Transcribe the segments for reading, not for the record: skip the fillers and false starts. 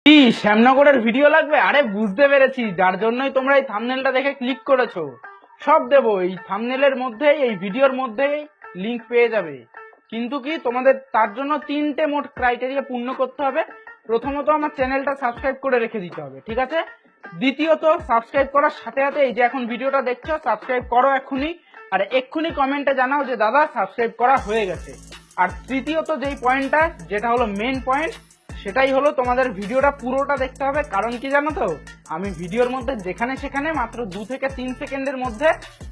কি শ্যামনগরের ভিডিও লাগবে? আরে বুঝতে পেরেছি, যার জন্যই তোমরা এই থাম্বনেলটা দেখে ক্লিক করেছো। সব দেবো এই থাম্বনেলের মধ্যেই, এই ভিডিওর মধ্যেই লিংক পেয়ে যাবে। কিন্তু কি তোমাদের তার জন্য তিনটে মোট ক্রাইটেরিয়া পূর্ণ করতে হবে। প্রথমত আমার চ্যানেলটা সাবস্ক্রাইব করে রেখে দিতে হবে, ঠিক আছে? দ্বিতীয়ত সাবস্ক্রাইব করার সাথে সাথে এই যে এখন ভিডিওটা দেখছো সাবস্ক্রাইব করো এক্ষুনি, আর এক্ষুনি কমেন্টে জানাও যে দাদা সাবস্ক্রাইব করা হয়ে গেছে। আর তৃতীয়ত যেই পয়েন্টটা, যেটা হলো মেন পয়েন্ট, সেটাই হলো তোমাদের ভিডিওটা পুরোটা দেখতে হবে। কারণ কি জানো তো, আমি ভিডিওর মধ্যে যেখানে সেখানে মাত্র 2 থেকে 3 সেকেন্ডের মধ্যে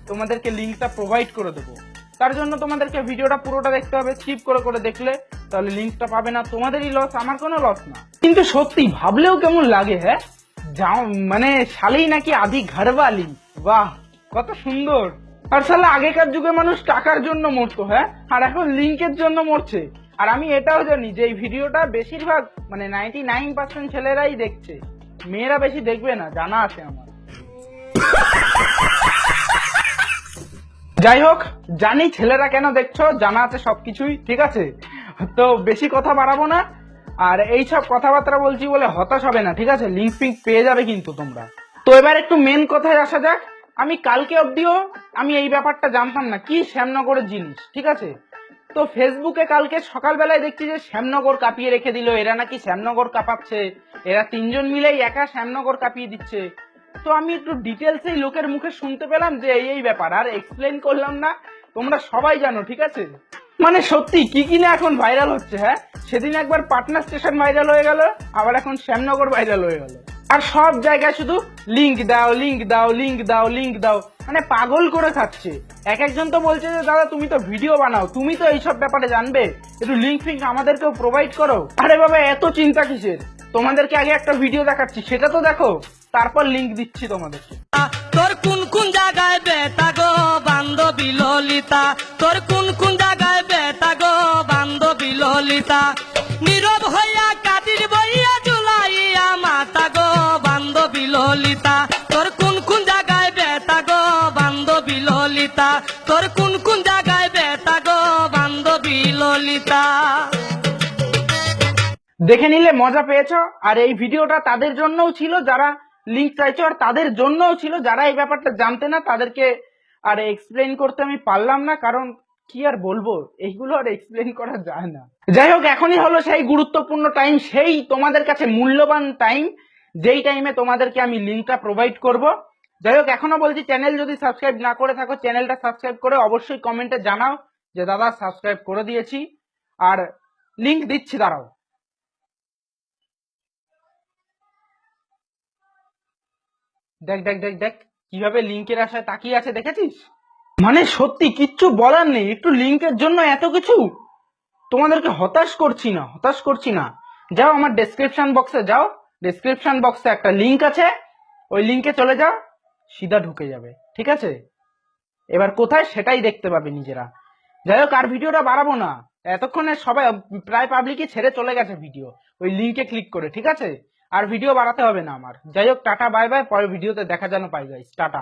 তোমাদেরকে লিঙ্কটা প্রোভাইড করে দেবো। তার জন্য তোমাদেরকে ভিডিওটা পুরোটা দেখতে হবে। স্কিপ করে করে দেখলে তাহলে লিঙ্কটা পাবে না, তোমাদেরই লস, আমার কোনো লস না। কিন্তু সত্যি ভাবলেও কেমন লাগে, হ্যাঁ, যাও মানে শালি নাকি আদি ঘরওয়ালি, বাহ কত সুন্দর। আর শালা আগেকার যুগে মানুষ টাকার জন্য মরতো, হ্যাঁ, আর এখন লিঙ্কের জন্য মরছে। আর আমি এটাও জানি যে এই ভিডিওটা বেশিরভাগ মানে 99% ছেলেরাই দেখছে, মেয়েরা বেশি দেখবে না, জানা আছে আমার। যাই হোক, জানি ছেলেরা কেন দেখছো, জানা আছে সবকিছুই, ঠিক আছে? তো বেশি কথা বাড়াবো না, আর এইসব কথাবার্তা বলছি বলে হতাশ হবে না, ঠিক আছে? লিঙ্ক ফিঙ্ক পেয়ে যাবে কিন্তু তোমরা। তো এবার একটু মেন কথায় আসা যাক। আমি কালকে অবধিও আমি এই ব্যাপারটা জানতাম না কি শ্যামনগরের জিনিস, ঠিক আছে? তো ফেসবুকে কালকে সকালবেলায় দেখছি যে শ্যামনগর কাঁপিয়ে রেখে দিল, এরা নাকি শ্যামনগর কাঁপাচ্ছে, এরা তিনজন মিলেই একা শ্যামনগর কাঁপিয়ে দিচ্ছে। তো আমি একটু ডিটেলস এই লোকের মুখে শুনতে পেলাম যে এই ব্যাপার, আর এক্সপ্লেন করলাম না, তোমরা সবাই জানো, ঠিক আছে? মানে সত্যি কি কি না এখন ভাইরাল হচ্ছে, হ্যাঁ। সেদিন একবার পাটনা স্টেশন ভাইরাল হয়ে গেল, আবার এখন শ্যামনগর ভাইরাল হয়ে গেল। আর সব জায়গায় শুধু লিংক দাও, লিংক দাও, লিংক দাও, লিংক দাও, মানে পাগল করে খাচ্ছে। এক একজন তো বলছে যে দাদা তুমি তো ভিডিও বানাও, তুমি তো এইসব ব্যাপারে জানবে, একটু লিংক ফিঙ্ক আমাদেরকেও প্রোভাইড করো। আরে বাবা এত চিন্তা কিসের? তোমাদেরকে আগে একটা ভিডিও দেখাচ্ছি, সেটা তো দেখো, তারপর লিংক দিচ্ছি তোমাদেরকে। তোর কোন কোন জায়গায় বেতা গো বান্ধবী ললিতা, তোর কোন কোন জায়গায় বেতা গো বান্ধবী ললিতা, নীরব হইয়া কাটির বইয়া জুলাইয়া মাতা গো বান্ধবী ললিতা, তোর কোন কোন জায়গায় বেতা গো বান্ধবী ললিতা, তোর কোন কোন জায়গায় বেতা গো বান্ধবী ললিতা। দেখে নিলে মজা পেয়েছো। আর এই ভিডিওটা তাদের জন্যও ছিল যারা লিংক চাইছো, আর তাদের জন্যও ছিল যারা এই ব্যাপারটা জানতে না, তাদেরকে আর এক্সপ্লেন করতে আমি পারলাম না, কারণ কি আর বলবো, এইগুলো আর এক্সপ্লেন করা যায় না। যাই হোক, এখনই হলো সেই গুরুত্বপূর্ণ টাইম, সেই তোমাদের কাছে মূল্যবান টাইম, যেই টাইমে তোমাদেরকে আমি লিংকটা প্রোভাইড করব। যাই হোক, এখনো বলছি, চ্যানেল যদি সাবস্ক্রাইব না করে থাকো, চ্যানেলটা সাবস্ক্রাইব করে অবশ্যই কমেন্টে জানাও যে দাদা সাবস্ক্রাইব করে দিয়েছি। আর লিংক দিচ্ছি, দাঁড়াও। দেখ দেখ দেখ দেখ কিভাবে লিংকের আশায় তাকিয়ে আছে, দেখেছিস? মানে সত্যি কিচ্ছু বলার নেই, একটু লিংকের জন্য এত কিছু। তোমাদেরকে হতাশ করছি না, হতাশ করছি না। যাও আমার ডেসক্রিপশন বক্সে যাও, ডেসক্রিপশন বক্সে একটা লিংক আছে, ওই লিংকে চলে যাও, সিধা ঢুকে যাবে, ঠিক আছে? এবার কোথায় সেটাই দেখতে পাবে নিজেরা। যাই হোক, আর ভিডিওটা বাড়াবো না, এতক্ষণে সবাই প্রায় পাবলিকই ছেড়ে চলে গেছে ভিডিও ওই লিংকে ক্লিক করে, ঠিক আছে? আর ভিডিও বাড়াতে হবে না আমার। যাই হোক, টাটা বাই বাই, পরের ভিডিওতে দেখা যেন পাই গাইস, টাটা।